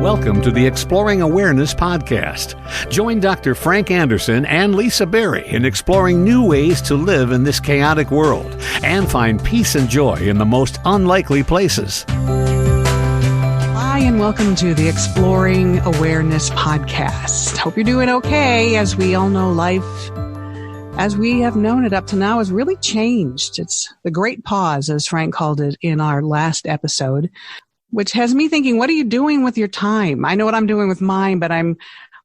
Welcome to the Exploring Awareness podcast. Join Dr. Frank Anderson and Lisa Berry in exploring new ways to live in this chaotic world and find peace and joy in the most unlikely places. Hi, and welcome to the Exploring Awareness podcast. Hope you're doing okay. As we all know, life, as we have known it up to now, has really changed. It's the great pause, as Frank called it in our last episode, which has me thinking, what are you doing with your time? I know what I'm doing with mine, but I'm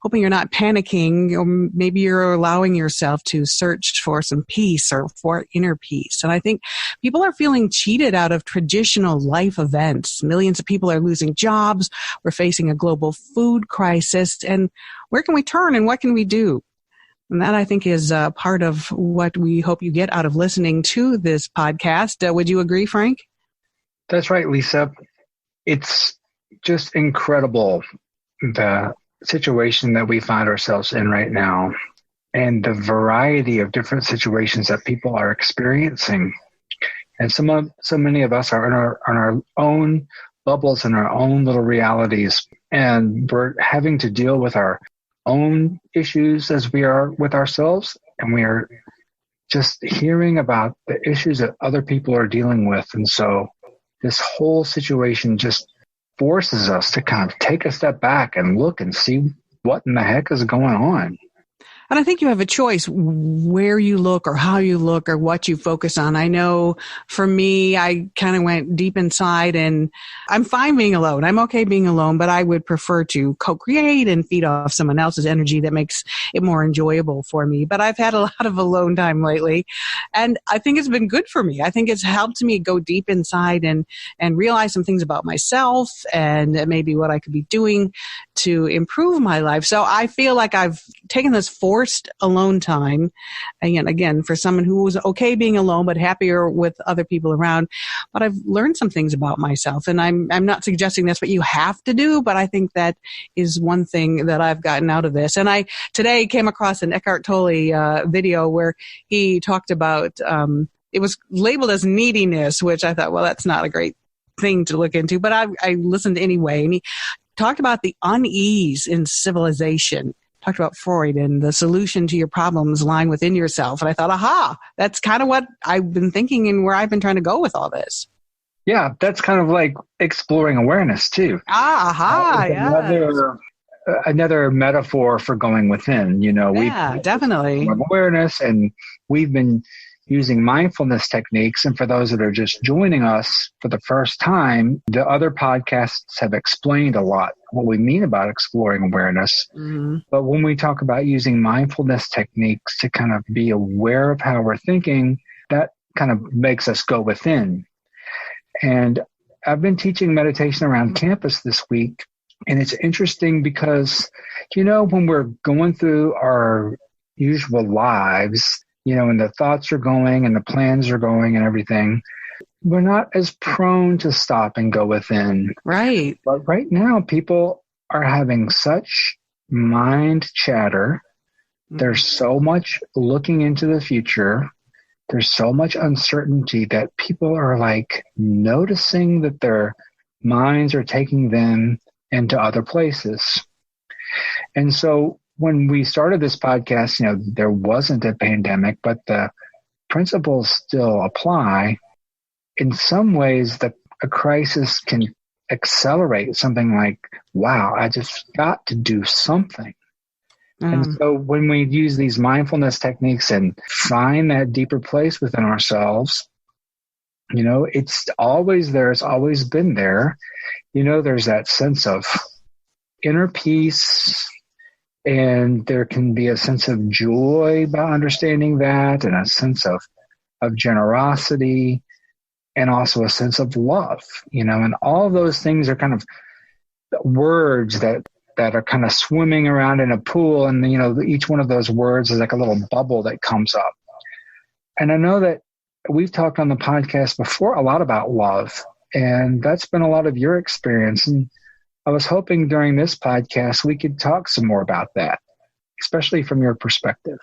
hoping you're not panicking, or maybe you're allowing yourself to search for some peace or for inner peace. And I think people are feeling cheated out of traditional life events. Millions of people are losing jobs. We're facing a global food crisis. And where can we turn and what can we do? And that, I think, is part of what we hope you get out of listening to this podcast. Would you agree, Frank? That's right, Lisa. It's just incredible, the situation that we find ourselves in right now and the variety of different situations that people are experiencing. And so many of us are in our own bubbles and our own little realities, and we're having to deal with our own issues as we are with ourselves, and we are just hearing about the issues that other people are dealing with. And so this whole situation just forces us to kind of take a step back and look and see what in the heck is going on. And I think you have a choice where you look or how you look or what you focus on. I know for me, I kind of went deep inside, and I'm fine being alone. I'm okay being alone, but I would prefer to co-create and feed off someone else's energy that makes it more enjoyable for me. But I've had a lot of alone time lately, and I think it's been good for me. I think it's helped me go deep inside and realize some things about myself and maybe what I could be doing to improve my life. So I feel like I've taken this forced alone time, again, for someone who was okay being alone but happier with other people around. But I've learned some things about myself, and I'm not suggesting that's what you have to do, but I think that is one thing that I've gotten out of this. And I today came across an Eckhart Tolle video where he talked about it was labeled as neediness, which I thought, well, that's not a great thing to look into, but I listened anyway. And he talked about the unease in civilization. Talked about Freud and the solution to your problems lying within yourself. And I thought, aha, that's kind of what I've been thinking and where I've been trying to go with all this. Yeah, that's kind of like exploring awareness too. Another metaphor for going within. Yeah, definitely. Awareness, and we've been using mindfulness techniques. And for those that are just joining us for the first time, the other podcasts have explained a lot what we mean about exploring awareness. Mm-hmm. But when we talk about using mindfulness techniques to kind of be aware of how we're thinking, that kind of makes us go within. And I've been teaching meditation around campus this week. And it's interesting because, when we're going through our usual lives, and the thoughts are going and the plans are going and everything, we're not as prone to stop and go within. Right. But right now, people are having such mind chatter. There's so much looking into the future. There's so much uncertainty that people are like noticing that their minds are taking them into other places. And so when we started this podcast, there wasn't a pandemic, but the principles still apply. In some ways, a crisis can accelerate something like, wow, I just got to do something. And so when we use these mindfulness techniques and find that deeper place within ourselves, it's always there. It's always been there. There's that sense of inner peace, and there can be a sense of joy about understanding that, and a sense of generosity, and also a sense of love, and all those things are kind of words that are kind of swimming around in a pool. And, each one of those words is like a little bubble that comes up. And I know that we've talked on the podcast before a lot about love, and that's been a lot of your experience. And I was hoping during this podcast we could talk some more about that, especially from your perspective.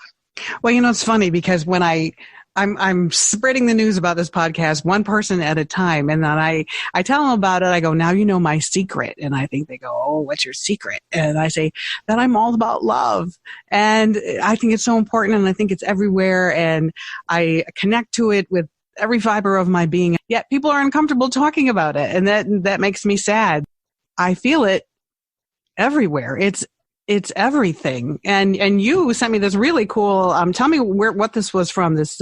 Well, it's funny because when I I'm spreading the news about this podcast one person at a time. And then I tell them about it. I go, now you know my secret. And I think they go, oh, what's your secret? And I say that I'm all about love. And I think it's so important. And I think it's everywhere. And I connect to it with every fiber of my being. Yet people are uncomfortable talking about it. And that makes me sad. I feel it everywhere. It's everything. And you sent me this really cool, tell me what this was from, this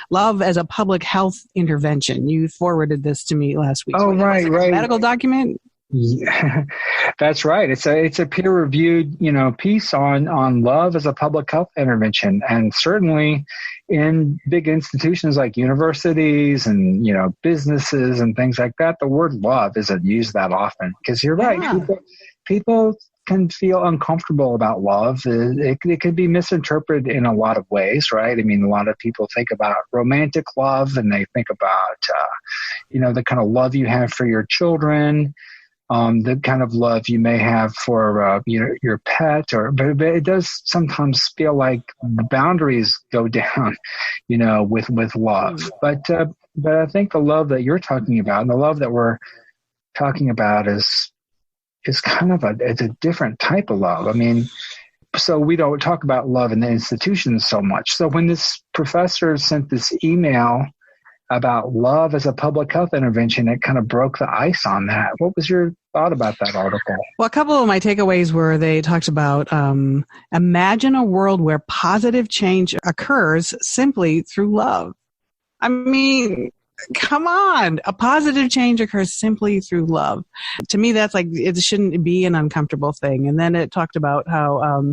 love as a public health intervention. You forwarded this to me last week. Oh, right. A medical document? Yeah, that's right. It's a peer-reviewed, piece on love as a public health intervention. And certainly in big institutions like universities and, businesses and things like that, the word love isn't used that often. Because you're right. Yeah. People can feel uncomfortable about love. It can be misinterpreted in a lot of ways, right? I mean, a lot of people think about romantic love and they think about, the kind of love you have for your children, the kind of love you may have for, your pet, but it does sometimes feel like the boundaries go down, with love. But I think the love that you're talking about and the love that we're talking about is kind of it's a different type of love. I mean, so we don't talk about love in the institutions so much. So when this professor sent this email about love as a public health intervention, it kind of broke the ice on that. What was your thought about that article? Well, a couple of my takeaways were they talked about imagine a world where positive change occurs simply through love. I mean, come on. A positive change occurs simply through love. To me, that's like, it shouldn't be an uncomfortable thing. And then it talked about how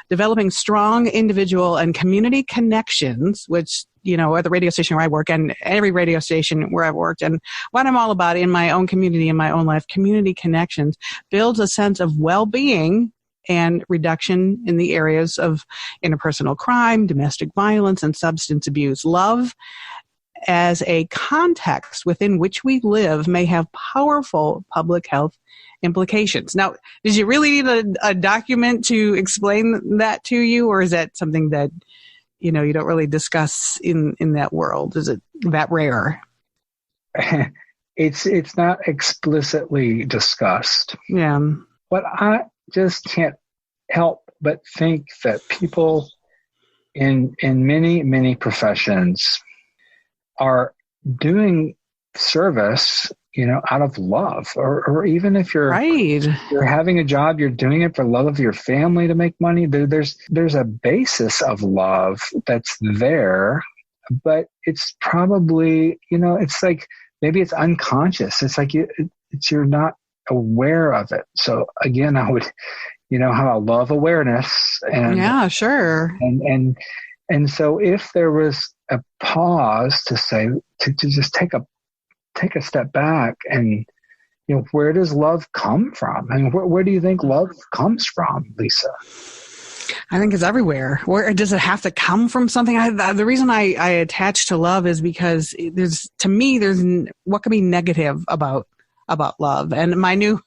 developing strong individual and community connections, which, at the radio station where I work and every radio station where I've worked, and what I'm all about in my own community, in my own life, community connections builds a sense of well-being and reduction in the areas of interpersonal crime, domestic violence, and substance abuse. Love as a context within which we live may have powerful public health implications. Now, did you really need a document to explain that to you, or is that something that, you don't really discuss in that world? Is it that rare? It's not explicitly discussed. Yeah. But I just can't help but think that people in many, many professions are doing service, out of love, or even if you're right, you're having a job, you're doing it for love of your family to make money. There's a basis of love that's there, but it's probably, it's like, maybe it's unconscious. It's like you're not aware of it. So again, I would, have a love awareness, and yeah, sure. And so if there was a pause to say, to just take a step back and, where does love come from? I mean, where do you think love comes from, Lisa? I think it's everywhere. Where does it have to come from something? The reason I attach to love is because there's what can be negative about love. And my new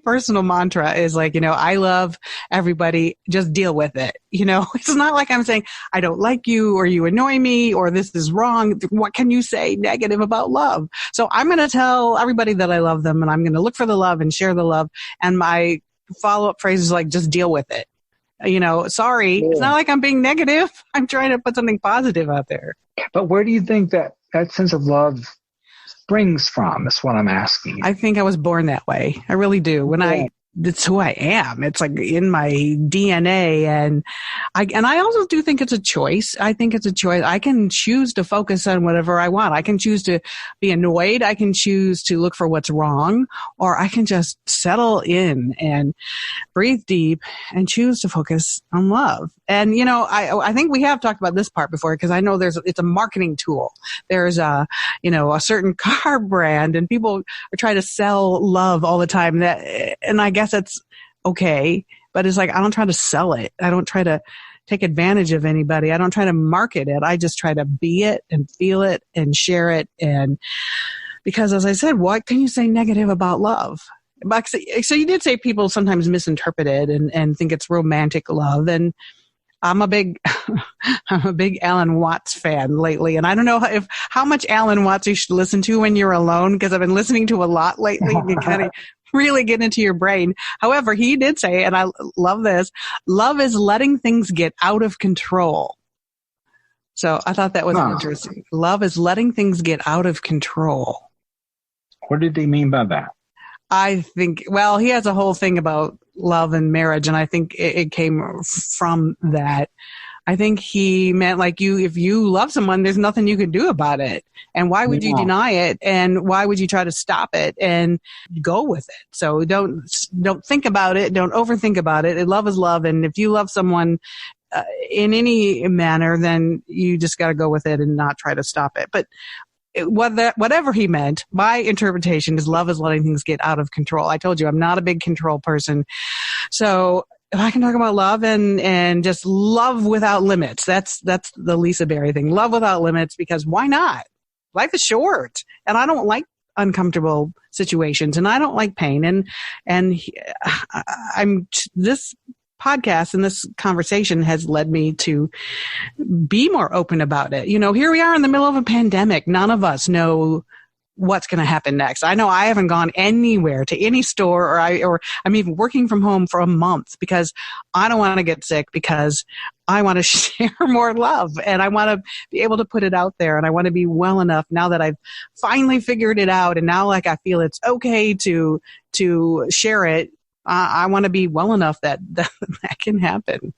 personal mantra is like, I love everybody, just deal with it. It's not like I'm saying, I don't like you, or you annoy me, or this is wrong. What can you say negative about love? So I'm going to tell everybody that I love them, and I'm going to look for the love and share the love. And my follow-up phrase is like, just deal with it. Sorry. Yeah. It's not like I'm being negative. I'm trying to put something positive out there. But where do you think that sense of love springs from? Is what I'm asking. I think I was born that way. I really do. It's who I am. It's like in my DNA, and I also do think it's a choice. I think it's a choice. I can choose to focus on whatever I want. I can choose to be annoyed. I can choose to look for what's wrong, or I can just settle in and breathe deep and choose to focus on love. And, I think we have talked about this part before, because I know it's a marketing tool. There's a certain car brand, and people are trying to sell love all the time, and I guess it's okay, but it's like, I don't try to sell it. I don't try to take advantage of anybody. I don't try to market it. I just try to be it and feel it and share it. And because, as I said, what can you say negative about love? So you did say people sometimes misinterpret it and think it's romantic love. And I'm a big Alan Watts fan lately, and I don't know how much Alan Watts you should listen to when you're alone, because I've been listening to a lot lately. You kind of really get into your brain. However, he did say, and I love this, love is letting things get out of control. So I thought that was interesting. Love is letting things get out of control. What did he mean by that? I think, well, he has a whole thing about love and marriage, and I think it came from that. I think he meant like if you love someone, there's nothing you can do about it. And why would you deny it? And why would you try to stop it and go with it? So don't think about it. Don't overthink about it. Love is love. And if you love someone in any manner, then you just got to go with it and not try to stop it. But whatever he meant, my interpretation is love is letting things get out of control. I told you I'm not a big control person. So if I can talk about love and just love without limits, that's the Lisa Berry thing. Love without limits, because why not? Life is short, and I don't like uncomfortable situations, and I don't like pain. And this podcast and this conversation has led me to be more open about it. Here we are in the middle of a pandemic. None of us know what's going to happen next. I know I haven't gone anywhere to any store, or I'm even working from home for a month because I don't want to get sick, because I want to share more love, and I want to be able to put it out there, and I want to be well enough now that I've finally figured it out, and now I feel it's okay to share it. I want to be well enough that can happen.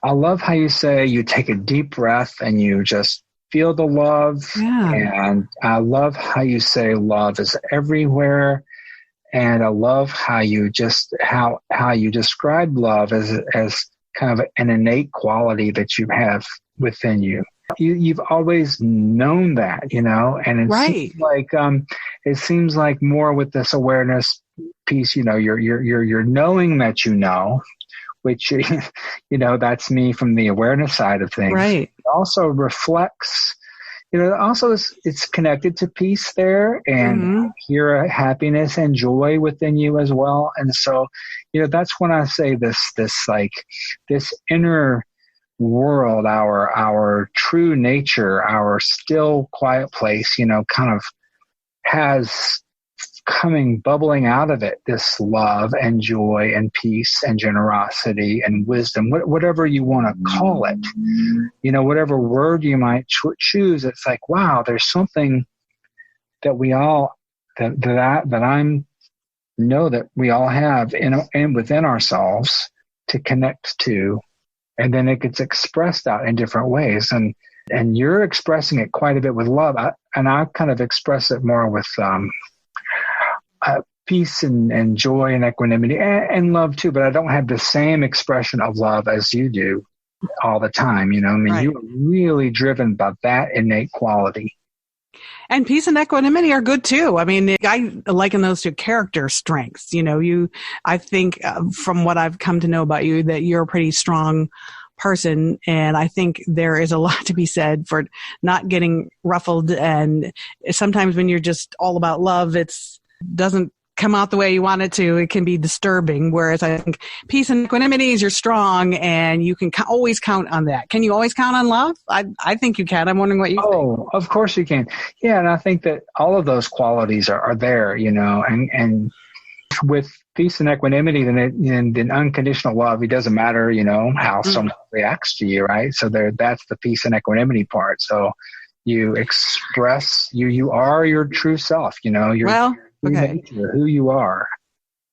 I love how you say you take a deep breath and you just feel the love. Yeah. And I love how you say love is everywhere. And I love how you describe love as kind of an innate quality that you have within you. You've always known that, and it seems like more with this awareness piece, you're knowing that which, that's me from the awareness side of things. Right. It also reflects, it's connected to peace there, and hear happiness and joy within you as well. And so, that's when I say this inner world, our true nature, our still quiet place, kind of has bubbling out of it, this love and joy and peace and generosity and wisdom, whatever you want to call it, whatever word you might choose. It's like, wow, there's something that we all, that I know that we all have in within ourselves to connect to. And then it gets expressed out in different ways. And you're expressing it quite a bit with love. I kind of express it more with peace and joy and equanimity and love too. But I don't have the same expression of love as you do all the time. Right. You're really driven by that innate quality. And peace and equanimity are good too. I liken those to character strengths. I think from what I've come to know about you, that you're a pretty strong person. And I think there is a lot to be said for not getting ruffled. And sometimes when you're just all about love, doesn't come out the way you want it to. It can be disturbing. Whereas I think peace and equanimity is you're strong, and you can always count on that. Can you always count on love? I think you can. I'm wondering what you think. Oh, of course you can. Yeah, and I think that all of those qualities are there, and with peace and equanimity, then unconditional love, it doesn't matter, how someone reacts to you, right? So that's the peace and equanimity part. So you express, you are your true self, nature, who you are.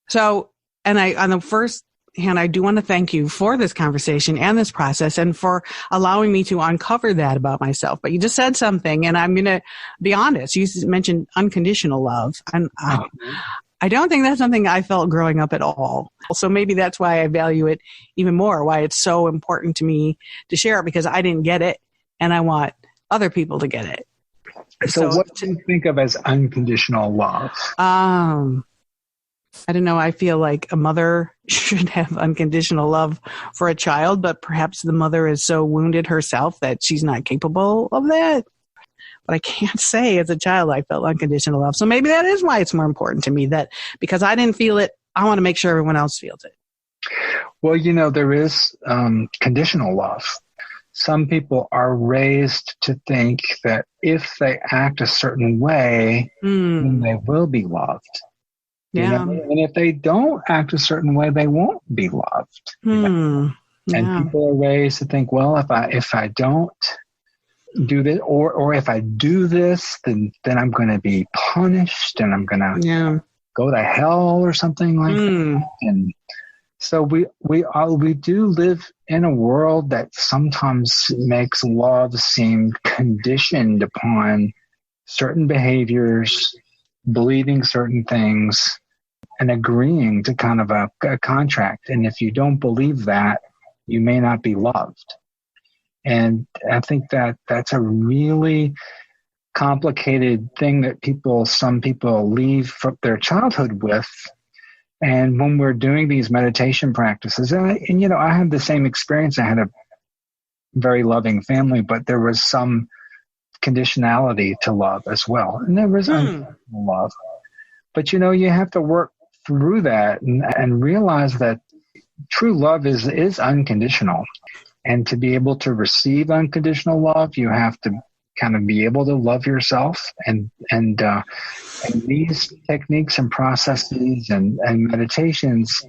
So, and on the first hand, I do want to thank you for this conversation and this process, and for allowing me to uncover that about myself. But you just said something, and I'm going to be honest. You mentioned unconditional love, and I don't think that's something I felt growing up at all. So maybe that's why I value it even more, why it's so important to me to share it, because I didn't get it, and I want other people to get it. So what do you think of as unconditional love? I don't know. I feel like a mother should have unconditional love for a child, but perhaps the mother is so wounded herself that she's not capable of that. But I can't say as a child I felt unconditional love. So maybe that is why it's more important to me, that because I didn't feel it, I want to make sure everyone else feels it. Well, there is conditional love. Some people are raised to think that if they act a certain way, then they will be loved. Yeah. And if they don't act a certain way, they won't be loved. Yeah. And people are raised to think, well, if I don't do this, or if I do this, then I'm going to be punished, and I'm going to go to hell or something like that. And so we do live in a world that sometimes makes love seem conditioned upon certain behaviors, believing certain things, and agreeing to kind of a contract. And if you don't believe that, you may not be loved. And I think that that's a really complicated thing that some people leave from their childhood with. And when we're doing these meditation practices, and I had the same experience. I had a very loving family, but there was some conditionality to love as well. And there was unconditional love. But, you have to work through that and realize that true love is unconditional. And to be able to receive unconditional love, you have to kind of be able to love yourself. And these techniques and processes and meditations,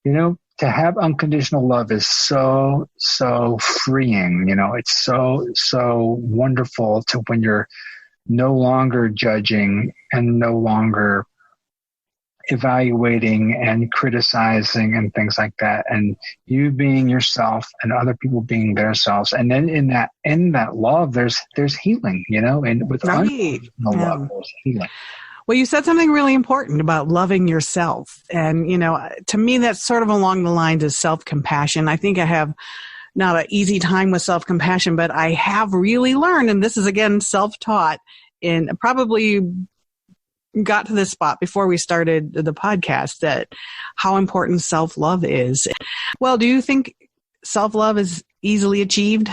to have unconditional love is so freeing. It's so wonderful to when you're no longer judging and no longer evaluating and criticizing and things like that, and you being yourself and other people being their selves. And then in that love, there's healing, and with unconditional love, there's healing. Well, you said something really important about loving yourself. And, to me, that's sort of along the lines of self-compassion. I think I have not an easy time with self-compassion, but I have really learned, and this is, again, self-taught, and probably got to this spot before we started the podcast, that how important self-love is. Well, do you think self-love is easily achieved?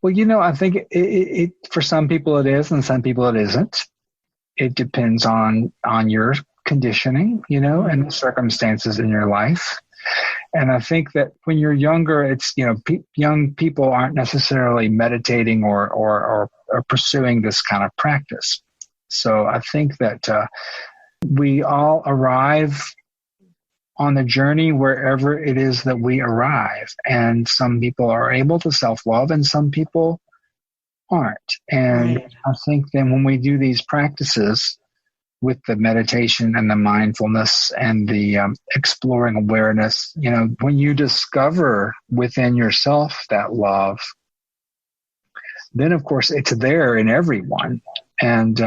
Well, I think it for some people it is, and some people it isn't. It depends on your conditioning, and the circumstances in your life. And I think that when you're younger, it's, young people aren't necessarily meditating or pursuing this kind of practice. So I think that we all arrive on the journey wherever it is that we arrive. And some people are able to self-love and some people aren't. And I think then when we do these practices with the meditation and the mindfulness and the exploring awareness, when you discover within yourself that love, then of course it's there in everyone. And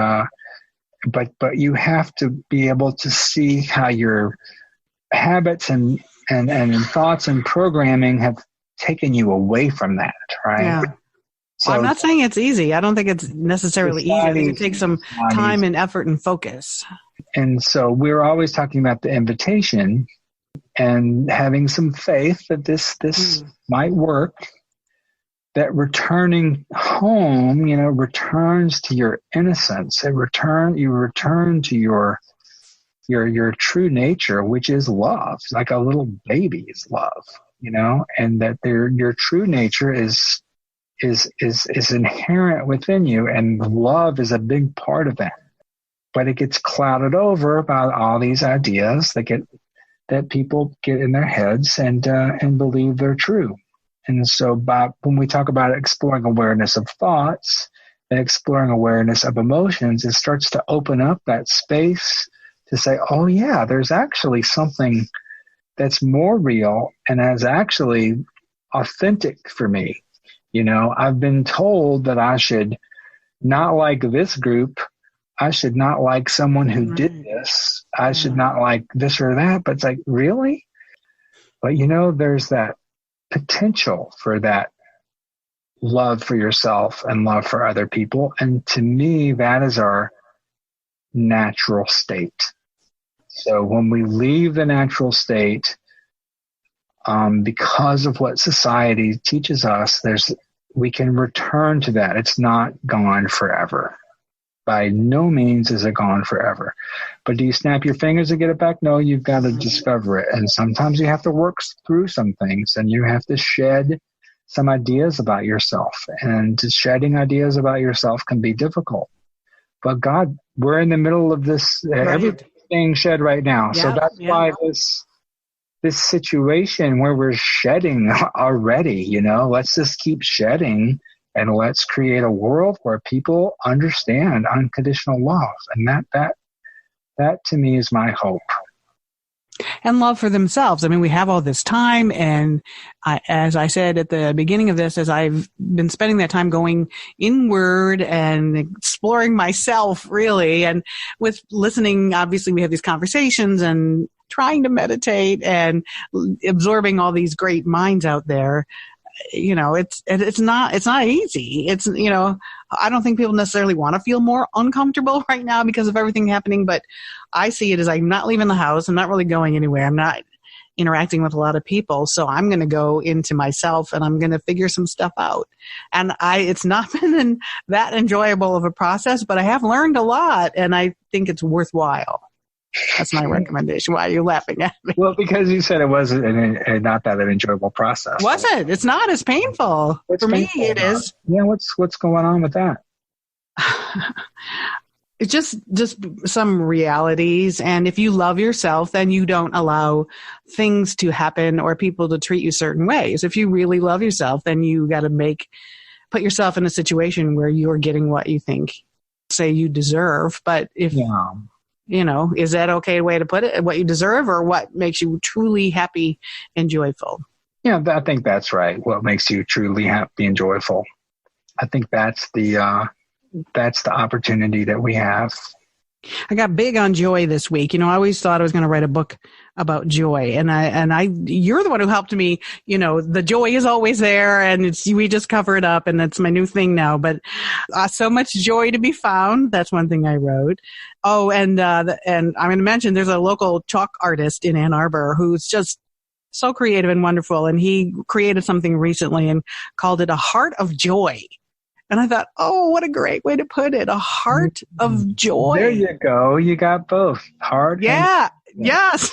but you have to be able to see how your habits and thoughts and programming have taken you away from that, right? Yeah. So I'm not saying it's easy. I don't think it's necessarily easy. I think it takes some time and effort and focus. And so we're always talking about the invitation and having some faith that this might work. That returning home, returns to your innocence. You return to your true nature, which is love, like a little baby's love, and that your true nature is inherent within you, and love is a big part of that. But it gets clouded over by all these ideas that people get in their heads and believe they're true. And so when we talk about exploring awareness of thoughts and exploring awareness of emotions, it starts to open up that space to say, oh yeah, there's actually something that's more real and is actually authentic for me. I've been told that I should not like this group. I should not like someone who did this. I should not like this or that. But it's like, really? But there's that potential for that love for yourself and love for other people. And to me, that is our natural state. So when we leave the natural state, because of what society teaches us, we can return to that. It's not gone forever. by no means is it gone forever. But do you snap your fingers to get it back? No, you've got to discover it. And sometimes you have to work through some things, and you have to shed some ideas about yourself. And shedding ideas about yourself can be difficult. But God, we're in the middle of this, everything being shed right now. So that's why this situation where we're shedding already, let's just keep shedding, and let's create a world where people understand unconditional love. And that to me is my hope. And love for themselves. I mean, we have all this time, and as I said at the beginning of this, as I've been spending that time going inward and exploring myself, really, and with listening, obviously we have these conversations and trying to meditate and absorbing all these great minds out there. It's not easy. It's, I don't think people necessarily want to feel more uncomfortable right now because of everything happening, but I see it as I'm not leaving the house. I'm not really going anywhere. I'm not interacting with a lot of people. So I'm going to go into myself and I'm going to figure some stuff out. And it's not been that enjoyable of a process, but I have learned a lot, and I think it's worthwhile. That's my recommendation. Why are you laughing at me? Well, because you said it wasn't not that an enjoyable process. Was it? It's not as painful. For me, it is. Yeah, what's going on with that? It's just some realities. And if you love yourself, then you don't allow things to happen or people to treat you certain ways. If you really love yourself, then you got to put yourself in a situation where you're getting what you think, say you deserve. But if... Yeah. Is that okay way to put it? What you deserve, or what makes you truly happy and joyful? Yeah, I think that's right. What makes you truly happy and joyful. I think that's the opportunity that we have. I got big on joy this week. I always thought I was going to write a book about joy, and you're the one who helped me. The joy is always there, and we just cover it up, and that's my new thing now. But so much joy to be found. That's one thing I wrote. Oh, and I'm going to mention there's a local chalk artist in Ann Arbor who's just so creative and wonderful, and he created something recently and called it a heart of joy. And I thought, oh, what a great way to put it. A heart of joy. There you go. You got both. Heart. Yeah. Yes.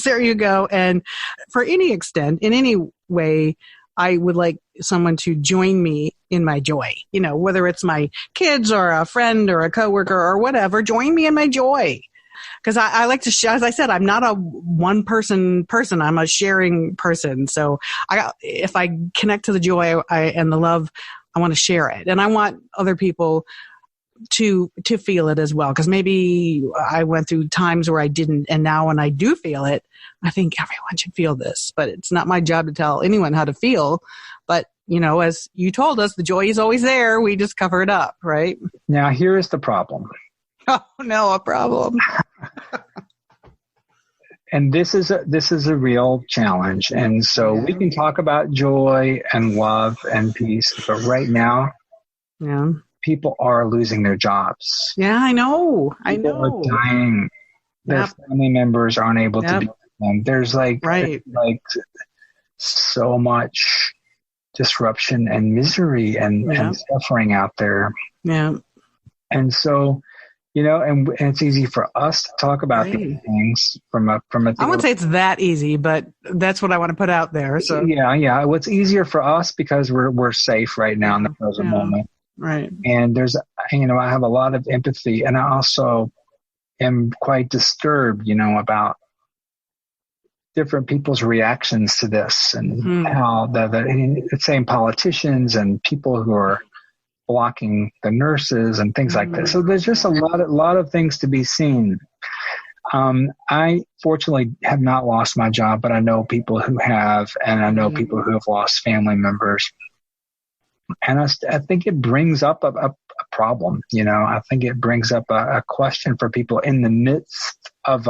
There you go. And for any extent, in any way, I would like someone to join me in my joy. Whether it's my kids or a friend or a coworker or whatever, join me in my joy. Because I like to share. As I said, I'm not a one person. I'm a sharing person. So if I connect to the joy and the love, I want to share it, and I want other people to feel it as well. Because maybe I went through times where I didn't, and now when I do feel it, I think everyone should feel this. But it's not my job to tell anyone how to feel. But as you told us, the joy is always there. We just cover it up, right? Now here is the problem. Oh no, a problem. And this is a real challenge. And so we can talk about joy and love and peace, but right now, people are losing their jobs. Yeah, I know. People are dying. Their family members aren't able to be with them. There's like so much disruption and misery and suffering out there. Yeah. And so, and it's easy for us to talk about these things from a. I wouldn't say it's that easy, but that's what I want to put out there. So yeah. What's easier for us because we're safe right now in the present moment, right? And there's, I have a lot of empathy, and I also am quite disturbed, about different people's reactions to this, and how the same politicians and people who are blocking the nurses and things like that. So there's just a lot of things to be seen. I fortunately have not lost my job, but I know people who have, and I know people who have lost family members. And I think it brings up a problem. I think it brings up a question for people in the midst of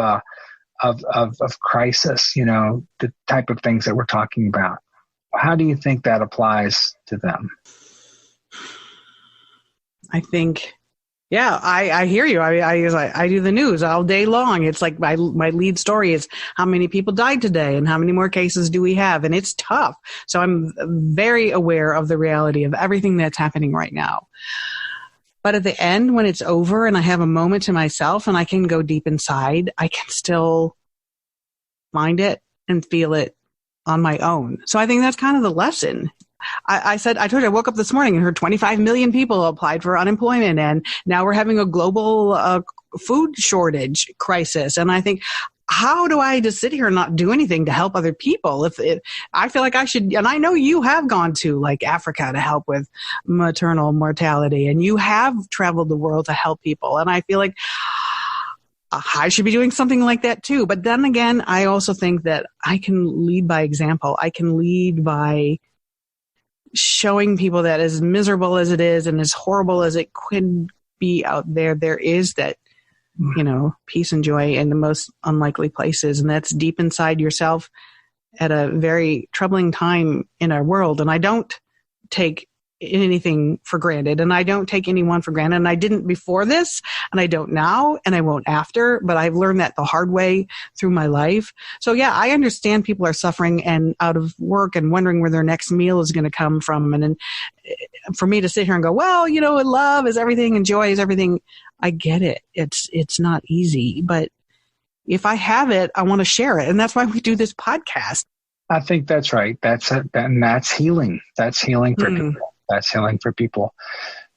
crisis. The type of things that we're talking about. How do you think that applies to them? I think, I hear you. I do the news all day long. It's like my lead story is how many people died today and how many more cases do we have? And it's tough. So I'm very aware of the reality of everything that's happening right now. But at the end, when it's over and I have a moment to myself and I can go deep inside, I can still find it and feel it on my own. So I think that's kind of the lesson. I told you, I woke up this morning and heard 25 million people applied for unemployment, and now we're having a global food shortage crisis. And I think, how do I just sit here and not do anything to help other people? If I feel like I should, and I know you have gone to like Africa to help with maternal mortality, and you have traveled the world to help people. And I feel like I should be doing something like that too. But then again, I also think that I can lead by example. I can lead by showing people that as miserable as it is and as horrible as it could be out there, there is that, peace and joy in the most unlikely places. And that's deep inside yourself at a very troubling time in our world. And I don't take anything for granted, and I don't take anyone for granted. And I didn't before this, and I don't now, and I won't after, but I've learned that the hard way through my life. So yeah, I understand people are suffering and out of work and wondering where their next meal is going to come from. And then for me to sit here and go, well, love is everything and joy is everything. I get it. It's not easy, but if I have it, I want to share it. And that's why we do this podcast. I think that's right. That's healing. That's healing for people. That's healing for people.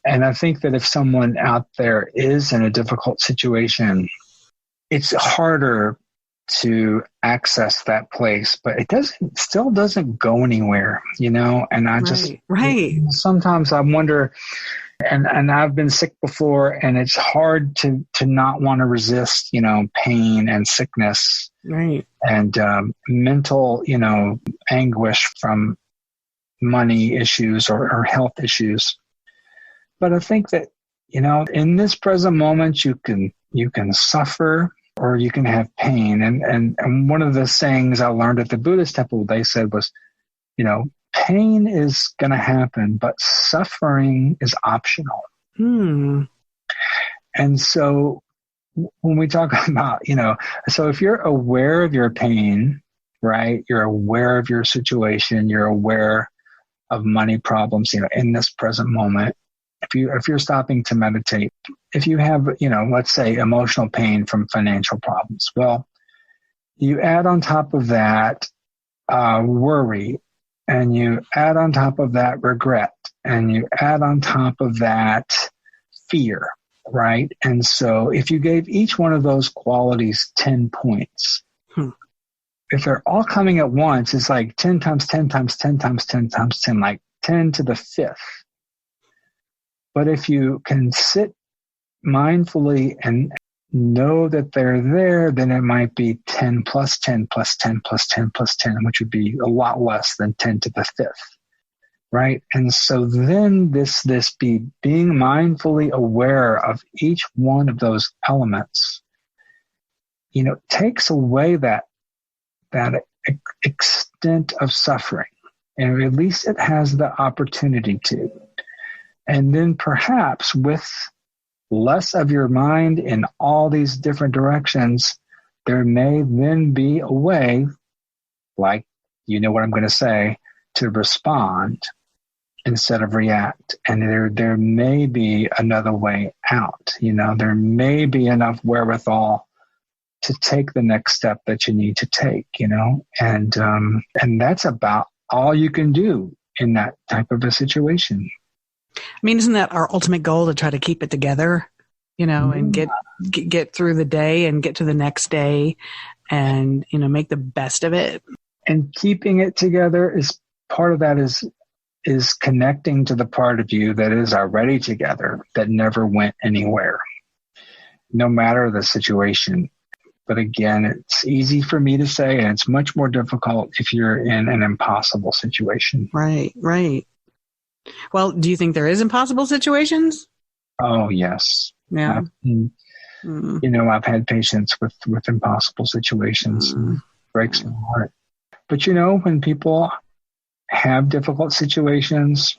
And I think that if someone out there is in a difficult situation, it's harder to access that place, but it still doesn't go anywhere, and I just, sometimes I wonder, and I've been sick before, and it's hard to not want to resist, pain and sickness, right, and mental, anguish from money issues or health issues. But I think that, in this present moment, you can suffer or you can have pain. And one of the sayings I learned at the Buddhist temple, they said was, pain is going to happen, but suffering is optional. And so when we talk about, so if you're aware of your pain, right, you're aware of your situation, you're aware of money problems, in this present moment. If you're stopping to meditate, if you have, let's say emotional pain from financial problems, well, you add on top of that worry, and you add on top of that regret, and you add on top of that fear, right? And so if you gave each one of those qualities 10 points, if they're all coming at once, it's like 10 times 10 times 10 times 10 times 10, like 10 to the fifth. But if you can sit mindfully and know that they're there, then it might be 10 plus 10 plus 10 plus 10 plus 10, which would be a lot less than 10 to the fifth, right? And so then this being mindfully aware of each one of those elements, takes away that extent of suffering, and at least it has the opportunity to. And then perhaps with less of your mind in all these different directions, there may then be a way, like, what I'm going to say, to respond instead of react. And there may be another way out. There may be enough wherewithal to take the next step that you need to take, and that's about all you can do in that type of a situation. I mean, isn't that our ultimate goal, to try to keep it together, and get through the day and get to the next day and, make the best of it? And keeping it together is part of that is connecting to the part of you that is already together, that never went anywhere, no matter the situation. But again, it's easy for me to say, and it's much more difficult if you're in an impossible situation. Right. Well, do you think there is impossible situations? Oh, yes. Yeah. I've had patients with impossible situations. It breaks my heart. But, when people have difficult situations,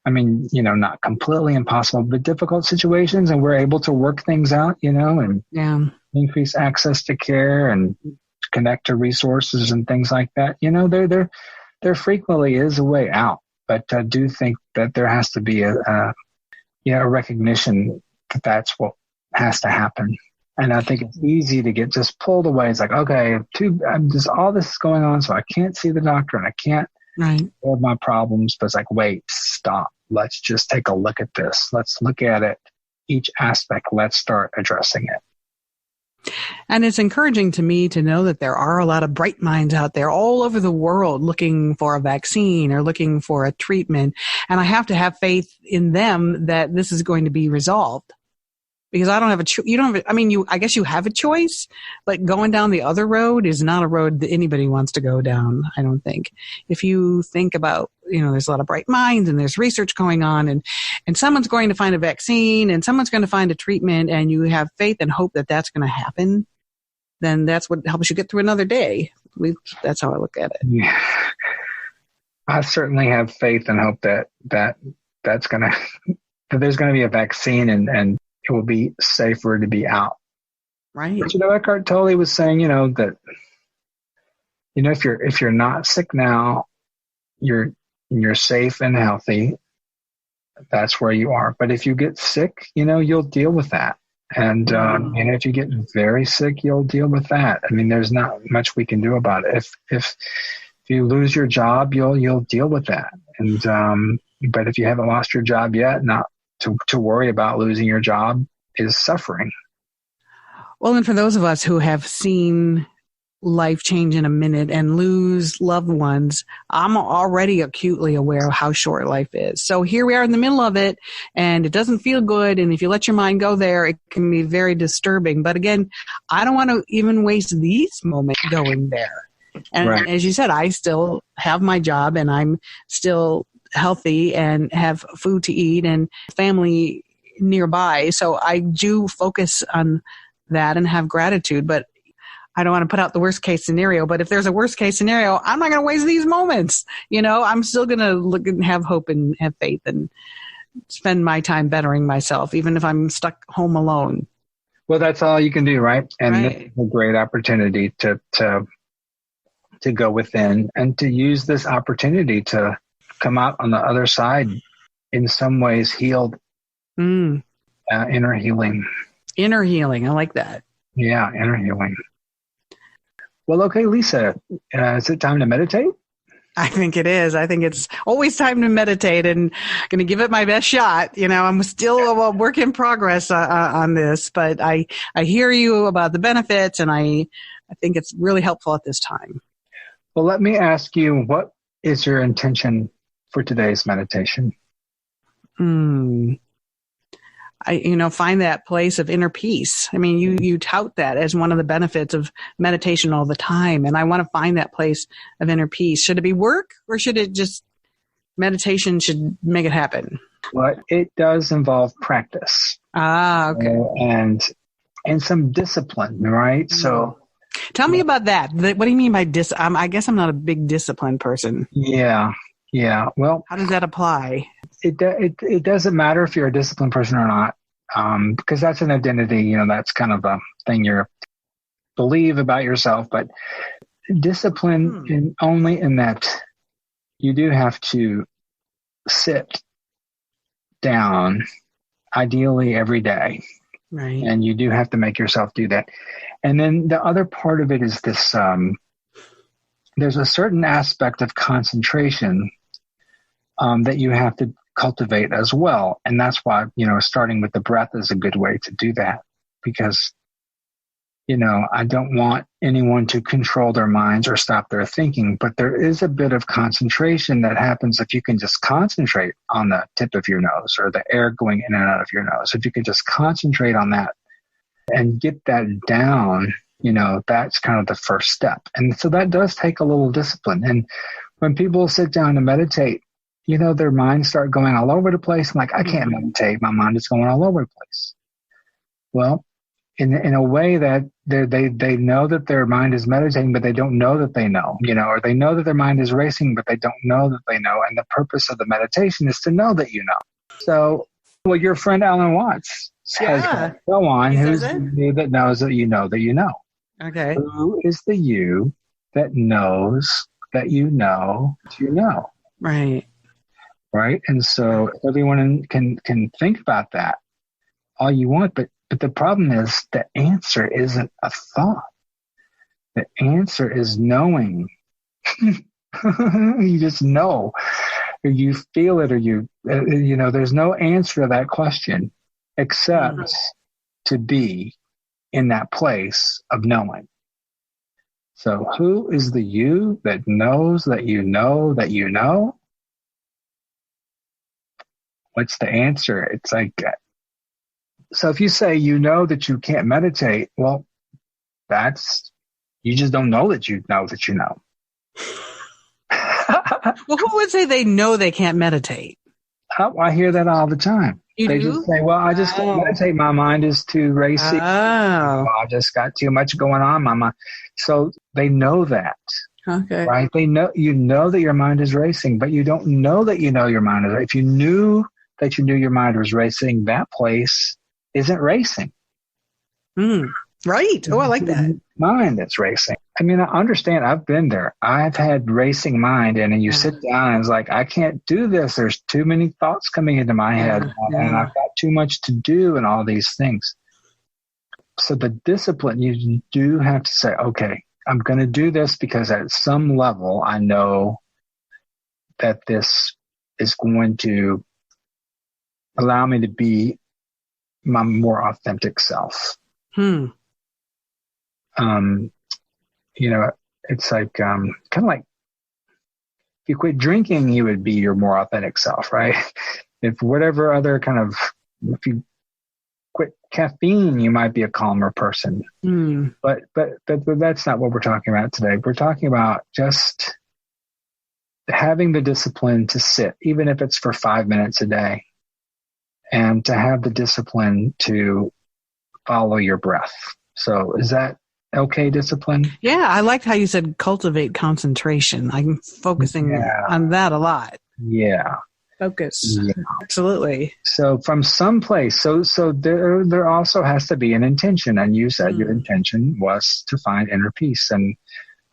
I mean, not completely impossible, but difficult situations, and we're able to work things out, and increase access to care and connect to resources and things like that. There frequently is a way out, but I do think that there has to be a recognition that that's what has to happen. And I think it's easy to get just pulled away. It's like, okay, all this is going on, so I can't see the doctor and I can't solve my problems. But it's like, wait, stop. Let's just take a look at this. Let's look at it, each aspect. Let's start addressing it. And it's encouraging to me to know that there are a lot of bright minds out there all over the world looking for a vaccine or looking for a treatment. And I have to have faith in them that this is going to be resolved. Because I don't have I guess you have a choice, but going down the other road is not a road that anybody wants to go down, I don't think. If you think about, there's a lot of bright minds and there's research going on and someone's going to find a vaccine and someone's going to find a treatment and you have faith and hope that that's going to happen, then that's what helps you get through another day. That's how I look at it. Yeah. I certainly have faith and hope that there's going to be a vaccine and it will be safer to be out. Right. But Eckhart Tolle was saying, that, if you're not sick now, you're safe and healthy. That's where you are. But if you get sick, you'll deal with that. And, if you get very sick, you'll deal with that. I mean, there's not much we can do about it. If you lose your job, you'll deal with that. And, but if you haven't lost your job yet, not to worry about losing your job is suffering. Well, and for those of us who have seen life change in a minute and lose loved ones, I'm already acutely aware of how short life is. So here we are in the middle of it and it doesn't feel good. And if you let your mind go there, it can be very disturbing. But again, I don't want to even waste these moments going there. And as you said, I still have my job and I'm still healthy and have food to eat and family nearby. So I do focus on that and have gratitude, but I don't want to put out the worst case scenario. But if there's a worst case scenario, I'm not going to waste these moments. I'm still going to look and have hope and have faith and spend my time bettering myself, even if I'm stuck home alone. Well, that's all you can do, right? And This is a great opportunity to go within and to use this opportunity to come out on the other side in some ways healed. Inner healing. Inner healing. I like that. Yeah, inner healing. Well, okay, Lisa, is it time to meditate? I think it is. I think it's always time to meditate and going to give it my best shot. I'm still a work in progress on this, but I hear you about the benefits and I think it's really helpful at this time. Well, let me ask you, what is your intention for today's meditation? Find that place of inner peace. I mean, you tout that as one of the benefits of meditation all the time. And I want to find that place of inner peace. Should it be work or should it just meditation should make it happen? Well, it does involve practice. Okay. And some discipline, right? So tell me about that. What do you mean by I guess I'm not a big discipline person. Yeah. Well, how does that apply? It doesn't matter if you're a disciplined person or not, because that's an identity. That's kind of a thing you believe about yourself. But discipline only in that you do have to sit down, ideally every day, right? And you do have to make yourself do that. And then the other part of it is this: there's a certain aspect of concentration that you have to cultivate as well. And that's why, starting with the breath is a good way to do that, because, I don't want anyone to control their minds or stop their thinking, but there is a bit of concentration that happens if you can just concentrate on the tip of your nose or the air going in and out of your nose. If you can just concentrate on that and get that down, that's kind of the first step. And so that does take a little discipline. And when people sit down to meditate, their minds start going all over the place. I'm like, I can't meditate. My mind is going all over the place. Well, in a way that they know that their mind is meditating, but they don't know that they know, or they know that their mind is racing, but they don't know that they know. And the purpose of the meditation is to know that you know. So, your friend Alan Watts says, go on, who's the you that knows that you know that you know? Okay. Who is the you that knows that you know that you know? Right. right? And so everyone can think about that all you want, but the problem is the answer isn't a thought. The answer is knowing. You just know, or you feel it, or there's no answer to that question except to be in that place of knowing. So who is the you that knows that you know that you know? What's the answer? It's like, so if you say you know that you can't meditate, well, you just don't know that you know that you know. Well, who would say they know they can't meditate? Oh, I hear that all the time. They do? just say, well, I just can't meditate. My mind is too racy. Oh. I just got too much going on. My mind. So they know that. Okay. Right? They know, that your mind is racing, but you don't know that you know your mind is racing. If you knew that you knew your mind was racing, that place isn't racing. Right. Oh, I like that. Mind that's racing. I mean, I understand. I've been there. I've had racing mind, and you sit down and it's like, I can't do this. There's too many thoughts coming into my head, and I've got too much to do and all these things. So the discipline, you do have to say, okay, I'm going to do this because at some level I know that this is going to allow me to be my more authentic self. It's like kind of like if you quit drinking, you would be your more authentic self, right? If you quit caffeine, you might be a calmer person. But that's not what we're talking about today. We're talking about just having the discipline to sit, even if it's for 5 minutes a day, and to have the discipline to follow your breath. So is that okay, discipline? Yeah, I liked how you said cultivate concentration. I'm focusing on that a lot. Yeah. Focus. Yeah. Absolutely. So from some place, so there also has to be an intention. And you said your intention was to find inner peace. And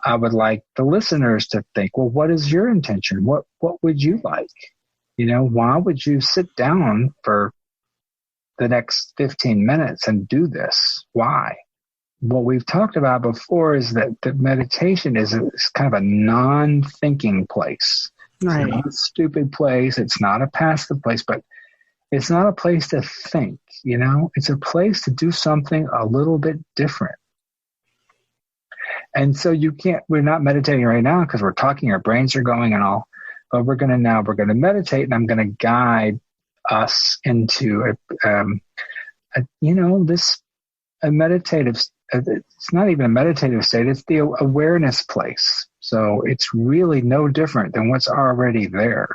I would like the listeners to think, well, what is your intention? What would you like? Why would you sit down for the next 15 minutes and do this? Why? What we've talked about before is that the meditation is kind of a non-thinking place. Right. It's not a stupid place. It's not a passive place, but it's not a place to think, It's a place to do something a little bit different. And so we're not meditating right now because we're talking, our brains are going and all, but we're going to meditate, and I'm going to guide us into a meditative, it's not even a meditative state, it's the awareness place. So it's really no different than what's already there,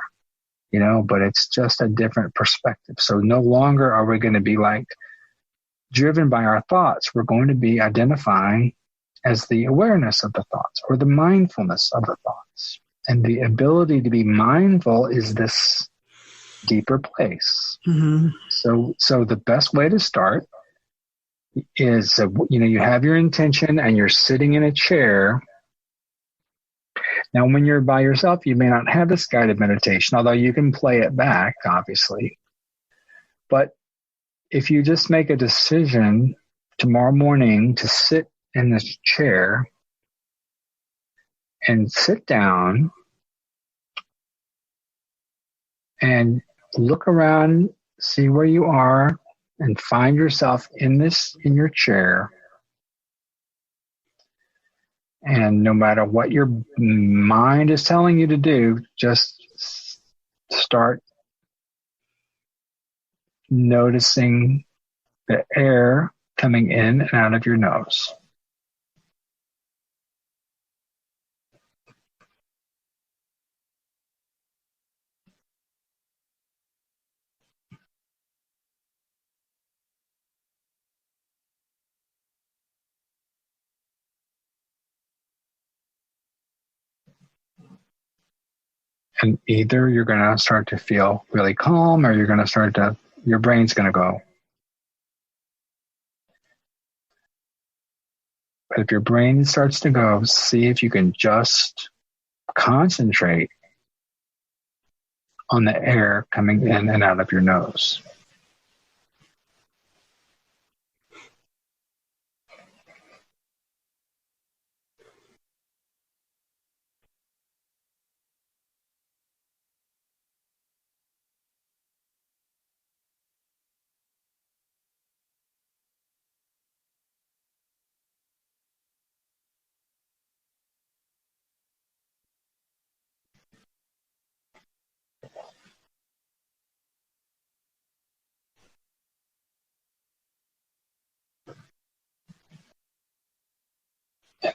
but it's just a different perspective. So no longer are we going to be like driven by our thoughts. We're going to be identifying as the awareness of the thoughts, or the mindfulness of the thoughts. And the ability to be mindful is this deeper place. So the best way to start is, you have your intention and you're sitting in a chair. Now, when you're by yourself, you may not have this guided meditation, although you can play it back, obviously. But if you just make a decision tomorrow morning to sit in this chair and sit down and look around, see where you are, and find yourself in your chair. And no matter what your mind is telling you to do, just start noticing the air coming in and out of your nose. And either you're going to start to feel really calm, or you're going to your brain's going to go. But if your brain starts to go, see if you can just concentrate on the air coming in and out of your nose.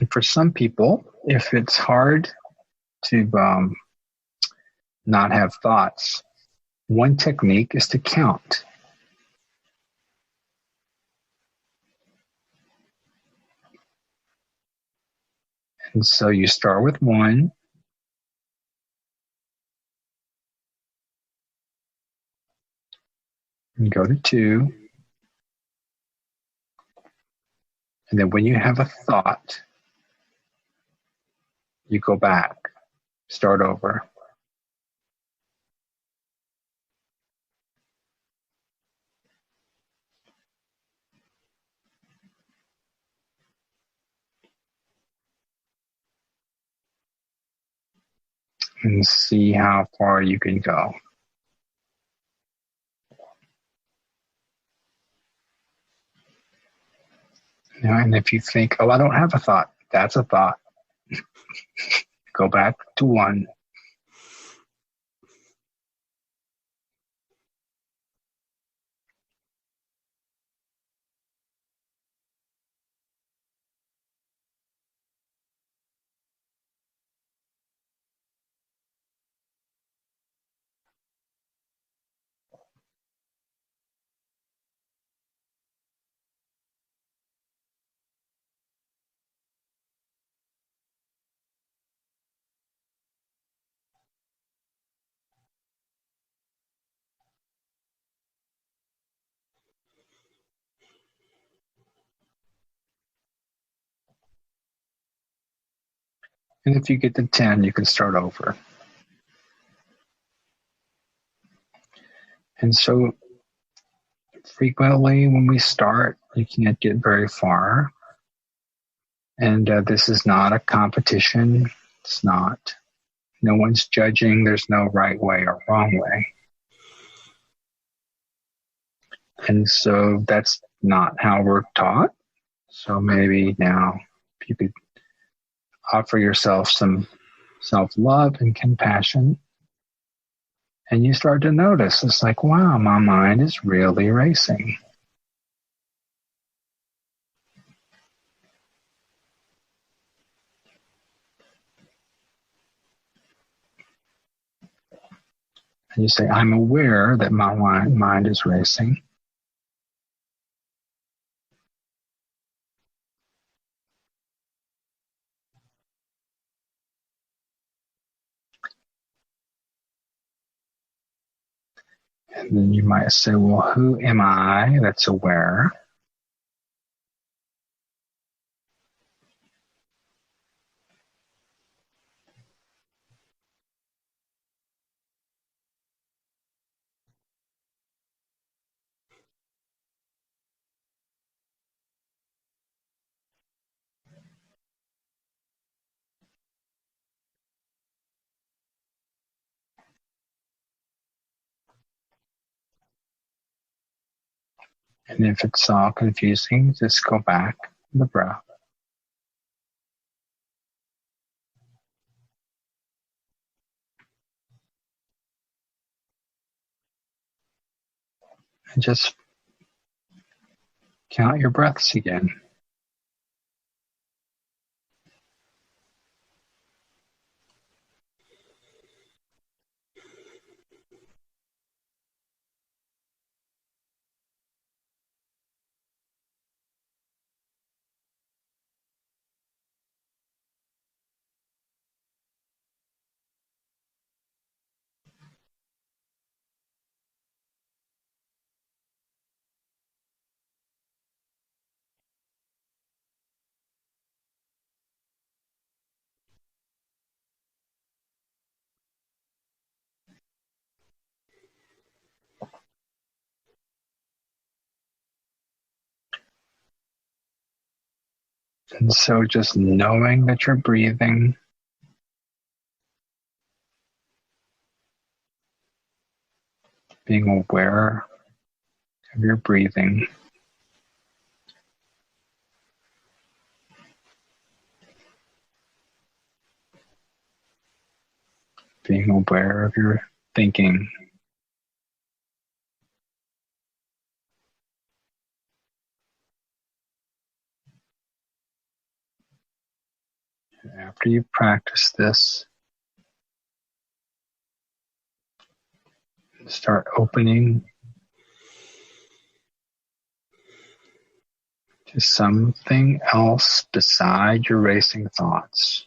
And for some people, if it's hard to not have thoughts, one technique is to count. And so you start with 1, and go to 2, and then when you have a thought, you go back, start over. And see how far you can go. And if you think, oh, I don't have a thought, that's a thought. Go back to 1. And if you get to 10, you can start over. And so frequently when we start, you can't get very far. And this is not a competition. It's not. No one's judging. There's no right way or wrong way. And so that's not how we're taught. So maybe now you could offer yourself some self-love and compassion. And you start to notice, it's like, wow, my mind is really racing. And you say, I'm aware that my mind is racing. And then you might say, well, who am I that's aware? And if it's all confusing, just go back to the breath. And just count your breaths again. And so just knowing that you're breathing, being aware of your breathing, being aware of your thinking. After you practice this, start opening to something else beside your racing thoughts.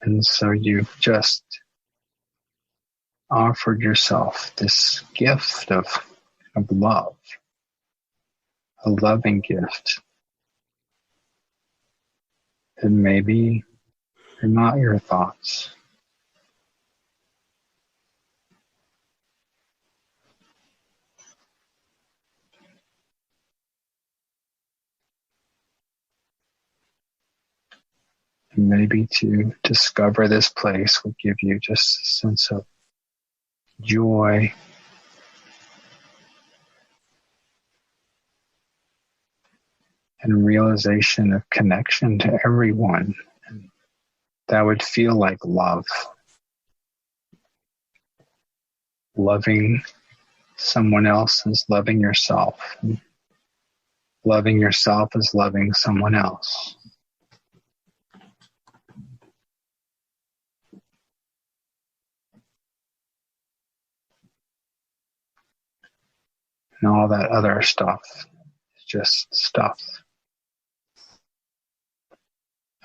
And so you've just offered yourself this gift of love, a loving gift. And maybe they're not your thoughts. And maybe to discover this place will give you just a sense of joy and realization of connection to everyone. And that would feel like love. Loving someone else is loving yourself. And loving yourself is loving someone else. And all that other stuff is just stuff.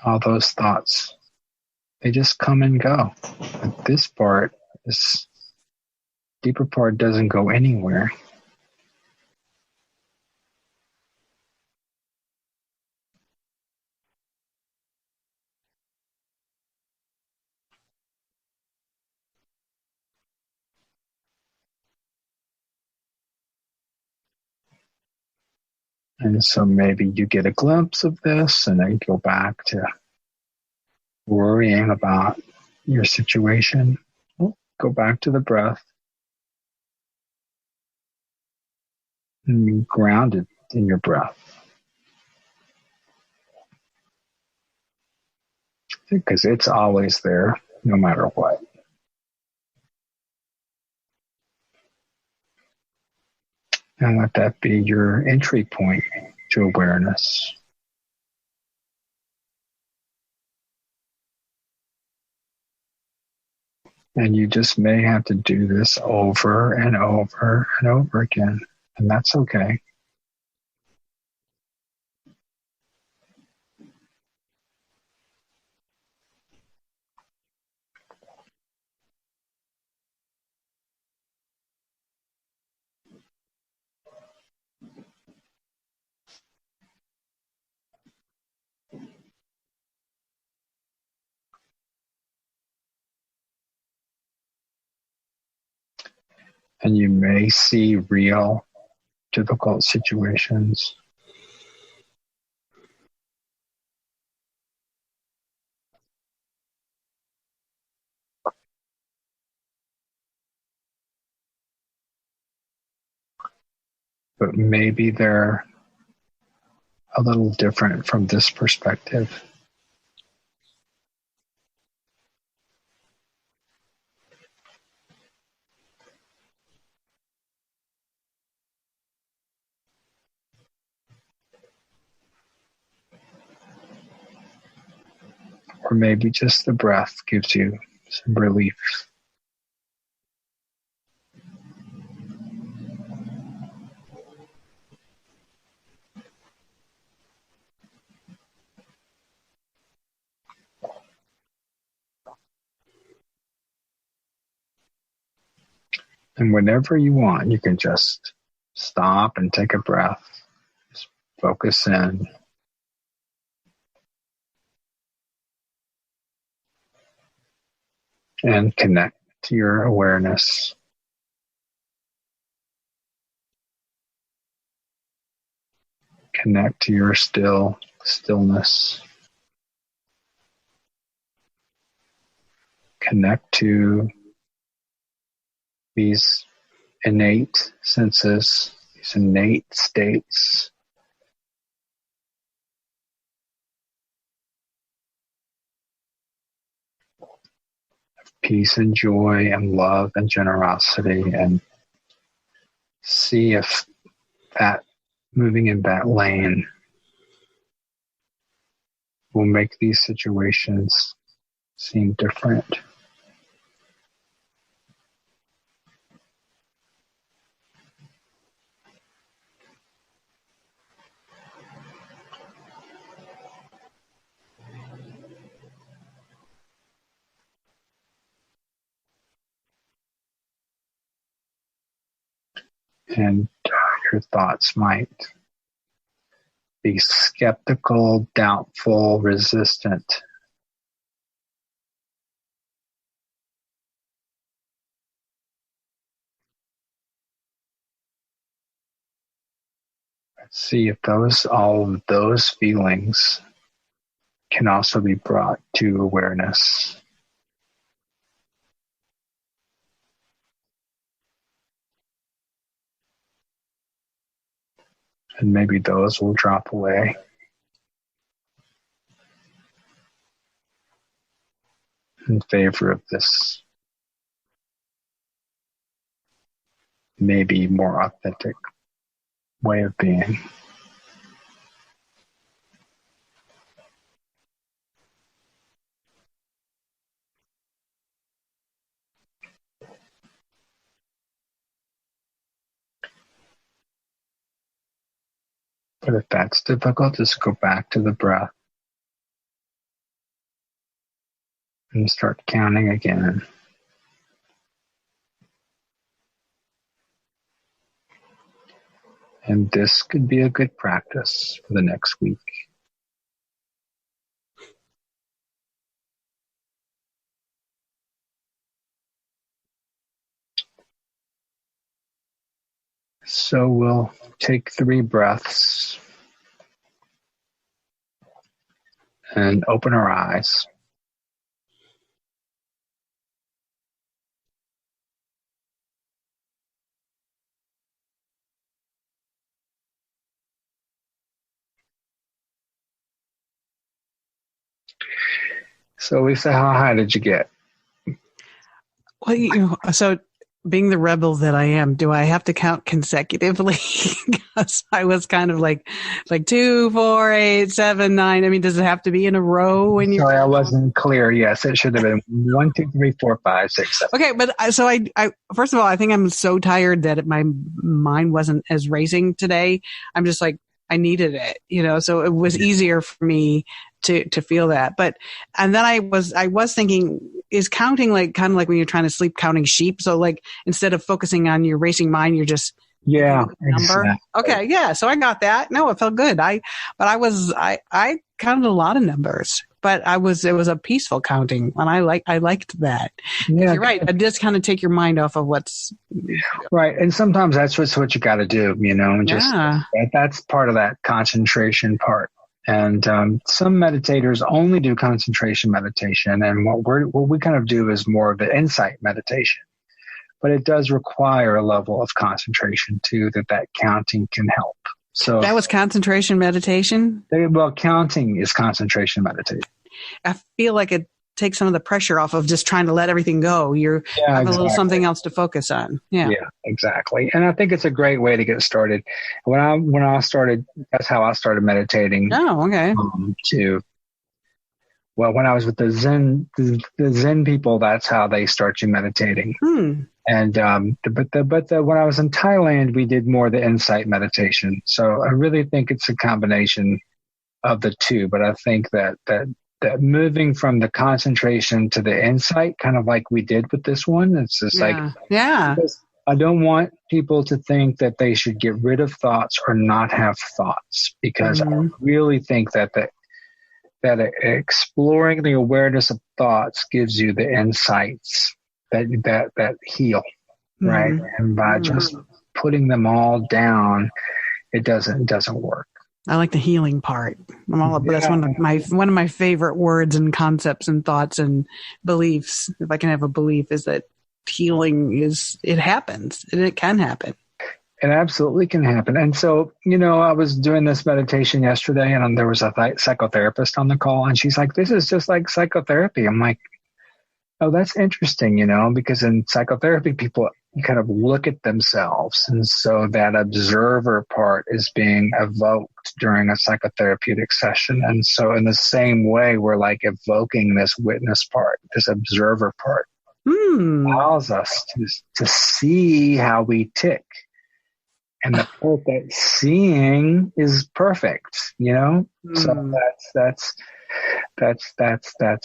All those thoughts, they just come and go. But this part, this deeper part, doesn't go anywhere. And so maybe you get a glimpse of this and then go back to worrying about your situation. Go back to the breath and be grounded in your breath. Because it's always there, no matter what. And let that be your entry point to awareness. And you just may have to do this over and over and over again. And that's okay. And you may see real difficult situations. But maybe they're a little different from this perspective. Or maybe just the breath gives you some relief. And whenever you want, you can just stop and take a breath. Just focus in. and connect to your awareness. Connect to your stillness. Connect to these innate senses, these innate states. Peace and joy and love and generosity, and see if that moving in that lane will make these situations seem different. And your thoughts might be skeptical, doubtful, resistant. See if all of those feelings can also be brought to awareness. And maybe those will drop away. In favor of this maybe more authentic way of being. But if that's difficult, just go back to the breath and start counting again. And this could be a good practice for the next week. So we'll take 3 breaths and open our eyes. So Lisa, how high did you get? Well, so being the rebel that I am, do I have to count consecutively? Because I was kind of like 2, 4, 8, 7, 9. I mean, does it have to be in a row when you? Sorry, I wasn't clear. Yes, it should have been 1, 2, 3, 4, 5, 6, 7. Okay, but so I first of all, I think I'm so tired that my mind wasn't as racing today. I'm just like, I needed it, so it was easier for me to feel that. And then I was thinking, is counting kind of like when you're trying to sleep, counting sheep? So instead of focusing on your racing mind, you're just number. Exactly. Okay. Yeah. So I got that. No, it felt good. I counted a lot of numbers, but it was a peaceful counting, and I liked that. Yeah. You're right. It just kind of take your mind off of what's right. And sometimes that's just what you got to do, that's part of that concentration part. And some meditators only do concentration meditation, and what we kind of do is more of an insight meditation. But it does require a level of concentration too, that counting can help. So that was concentration meditation? Well, counting is concentration meditation. I feel like it takes some of the pressure off of just trying to let everything go. You have a little something else to focus on. Yeah, exactly. And I think it's a great way to get started. When I started, that's how I started meditating. Oh, okay. When I was with the Zen people, that's how they start you meditating. And but when I was in Thailand, we did more of the insight meditation. So I really think it's a combination of the two. But I think that moving from the concentration to the insight, kind of like we did with this one, it's just I don't want people to think that they should get rid of thoughts or not have thoughts, because I really think that that exploring the awareness of thoughts gives you the insights that heal, right? And by just putting them all down, it doesn't work. I like the healing part. That's one of my favorite words and concepts and thoughts and beliefs. If I can have a belief, is that healing it happens, and it can happen. It absolutely can happen. And so, I was doing this meditation yesterday, and there was a psychotherapist on the call, and she's like, "This is just like psychotherapy." I'm like, "Oh, that's interesting," because in psychotherapy, people kind of look at themselves. And so that observer part is being evoked during a psychotherapeutic session. And so in the same way, we're like evoking this witness part, this observer part. Allows us to see how we tick. And the part that seeing is perfect, So that's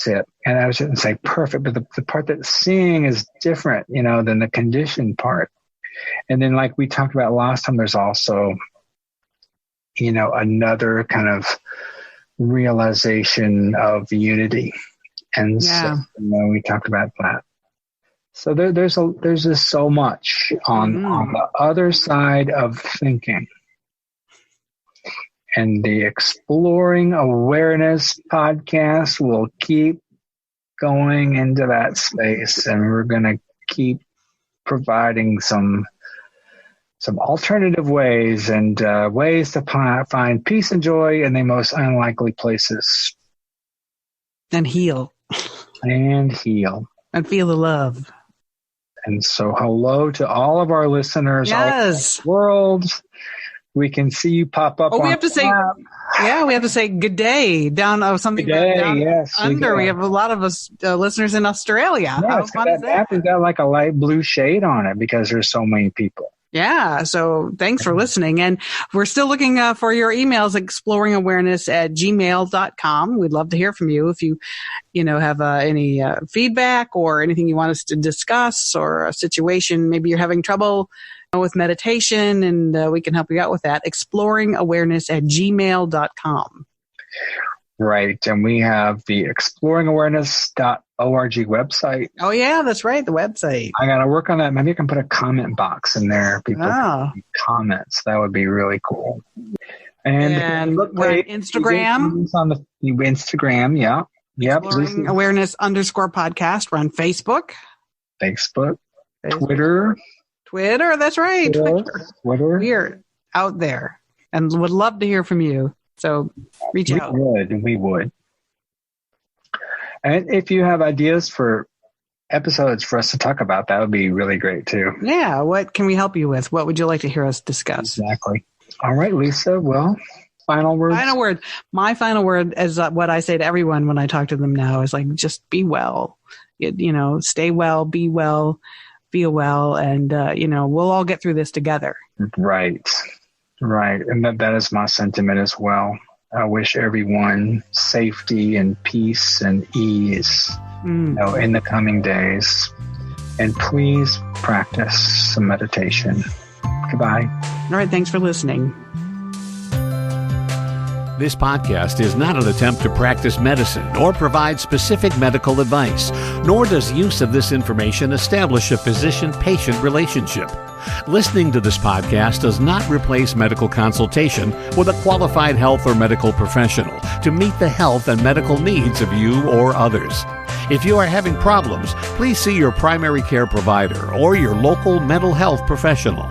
it. And I shouldn't say perfect, but the part that's seeing is different, than the conditioned part. And then, like we talked about last time, there's also, another kind of realization of unity. And so, we talked about that. So there's just so much on the other side of thinking. And the Exploring Awareness podcast will keep going into that space, and we're going to keep providing some alternative ways and ways to find peace and joy in the most unlikely places. And heal. And heal. And feel the love. And so hello to all of our listeners all over the world. We can see you pop up. We have to say good day down something good day, down yes, under. We have a lot of us listeners in Australia. Yeah, How fun is that? App has got like a light blue shade on it because there's so many people. Yeah. So thanks for listening. And we're still looking for your emails, exploringawareness@gmail.com. We'd love to hear from you. If you have any feedback or anything you want us to discuss, or a situation, maybe you're having trouble with meditation, and we can help you out with that. exploringawareness@gmail.com. Right. And we have the exploringawareness.org website. Oh, yeah, that's right. The website. I got to work on that. Maybe I can put a comment box in there. People can comments. That would be really cool. And we're on Instagram. On the Instagram, yeah. Yep. Exploring Awareness _podcast. We're on Facebook. Twitter, that's right. Twitter. We're out there and would love to hear from you. So reach out. We would. And if you have ideas for episodes for us to talk about, that would be really great too. Yeah. What can we help you with? What would you like to hear us discuss? Exactly. All right, Lisa. Well, final words. My final word is what I say to everyone when I talk to them now is like, just be well, stay well, be well, feel well. And, we'll all get through this together. Right. And that is my sentiment as well. I wish everyone safety and peace and ease, in the coming days. And please practice some meditation. Goodbye. All right. Thanks for listening. This podcast is not an attempt to practice medicine or provide specific medical advice, nor does use of this information establish a physician-patient relationship. Listening to this podcast does not replace medical consultation with a qualified health or medical professional to meet the health and medical needs of you or others. If you are having problems, please see your primary care provider or your local mental health professional.